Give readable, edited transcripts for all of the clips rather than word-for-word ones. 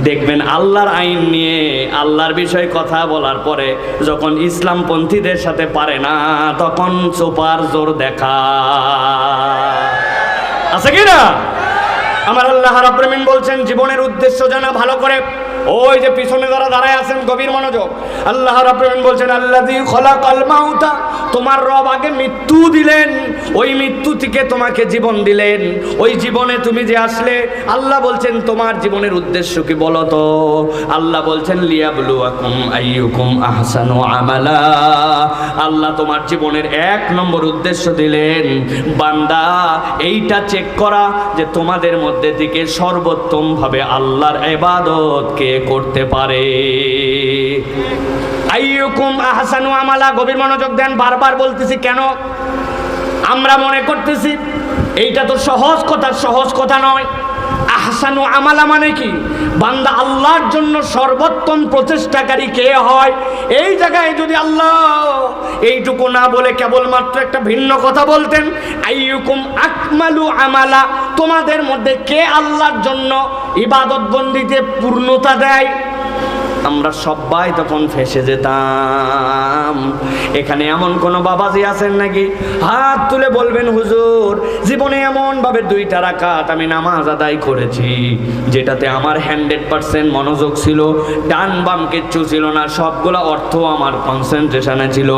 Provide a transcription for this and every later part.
দেখবেন আল্লাহর আইন নিয়ে আল্লাহর বিষয়ে কথা বলার পরে যখন ইসলামপন্থীদের সাথে পারে না তখন সুপার জোর দেখা আছে কি না? আমার আল্লাহ রাব্বুল আমিন বলছেন জীবনের উদ্দেশ্য জানা ভালো করে। ওই যে পিছনে যারা দাঁড়ায় আছেন গভীর মনোযোগ, আল্লাহ রাব্বুল আমিন বলছেন আল্লাযী খালাকাল মাউতা, তোমার রব আগে মৃত্যু দিলেন, ওই মৃত্যু থেকে তোমাকে জীবন দিলেন, ওই জীবনে তুমি যে আসলে আল্লাহ বলছেন তোমার জীবনের উদ্দেশ্য কি বলো তো? আল্লাহ বলছেন লিয়াবলুয়াকুম আইয়ুকুম আহসানু আমালা, আল্লাহ তোমার জীবনের 1 নম্বর উদ্দেশ্য দিলেন বান্দা এইটা চেক করা যে তোমাদের মধ্যে থেকে সর্বোত্তম ভাবে আল্লাহর ইবাদত কে করতে পারে। আইয়ুকুম আহসানু আমালা, গভীর মনোযোগ দেন, বারবার বলতেছি কেন? আমরা মনে করতেছি এইটা তো সহজ কথা নয়। আহসানু আমালা মানে কি? বান্দা আল্লাহর জন্য সর্বোত্তম প্রচেষ্টাকারী কে হয়, এই জায়গায় যদি আল্লাহ এইটুকু না বলে কেবলমাত্র একটা ভিন্ন কথা বলতেন, আইয়ুকুম আকমালু আমালা, তোমাদের মধ্যে কে আল্লাহর জন্য ইবাদত বন্দিতে পূর্ণতা দেয়, আমরা সবাই তখন ফেসে যেতাম। এখানে এমন কোন বাবাজি আছেন নাকি হাত তুলে বলবেন হুজুর জীবনে এমন ভাবে 2টা রাকাত আমি নামাজ আদায় করেছি যেটাতে আমার 100% মনোযোগ ছিল, ডান বাম কিচ্ছু ছিল না, সবগুলা অর্থ আমার কনসেন্ট্রেশনে ছিল,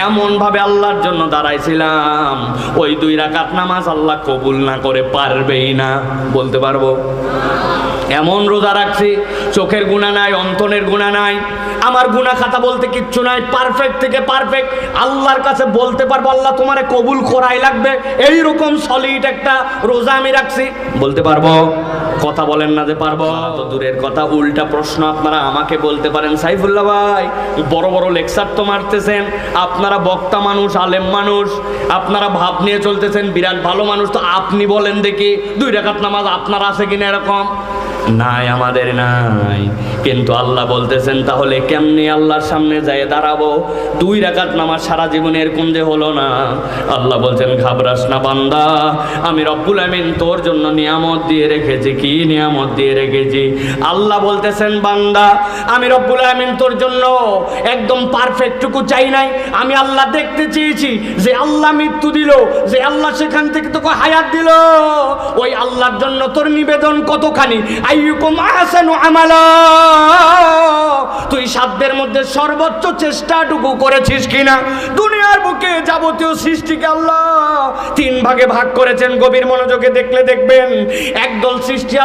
এমন ভাবে আল্লাহর জন্য দাঁড়াইছিলাম ওই 2 রাকাত নামাজ আল্লাহ কবুল না করে পারবেই না? বলতে পারবো? এমন রোজা রাখছি চোখের গুনাহ নাই, অন্তরের গুনাহ নাই, আমার গুনাহ খাতা বলতে কিচ্ছু নাই, পারফেক্ট থেকে পারফেক্ট আল্লাহর কাছে বলতে পারবো আল্লাহ তোমারে কবুল করাই লাগবে, এইরকম সলিড একটা রোজা আমি রাখছি। বলতে পারবো? কথা বলেন না যে পারবো, তো দূরের কথা উল্টা প্রশ্ন আপনারা আমাকে বলতে পারেন সাইফুল্লাহ ভাই বড় বড় লেকচার তো মারতেছেন, আপনারা বক্তা মানুষ, আলেম মানুষ, আপনারা ভাব নিয়ে চলতেছেন, বিরাট ভালো মানুষ, তো আপনি বলেন দেখি 2 রাকাত নামাজ আপনার আছে কিনা? এরকম নাই, আমাদের নাই। কিন্তু আল্লাহ বলতেছেন তাহলে কেমনি আল্লাহর সামনে যায় দাঁড়াবো? 2 রাকাত নামাজ সারা জীবনে এরকম যে হলো না। আল্লাহ বলছেন ঘাবড়াস না বান্দা, আমি রব্বুল আমিন তোর জন্য নিয়ামত দিয়ে রেখেছি। কি নিয়ামত দিয়ে রেখেছি? আল্লাহ বলতেছেন বান্দা আমি রব্বুল আমিন তোর জন্য একদম পারফেক্টটুকু চাই নাই, আমি আল্লাহ দেখতে চেয়েছি যে আল্লাহ মৃত্যু দিল, যে আল্লাহ সেখান থেকে তোকে হায়াত দিল, ওই আল্লাহর জন্য তোর নিবেদন কতখানি। আইয়ুকুম আহসানু আমালা, তুই সাধ্যের মধ্যে সর্বোচ্চ চেষ্টাটুকু করেছিস কিনা? দুনিয়ার বুকে যাবতীয় সৃষ্টিকে আল্লাহ 3 ভাগে ভাগ করেছেন, গভীর মনোযোগে দেখলে দেখবেন একদল সৃষ্টি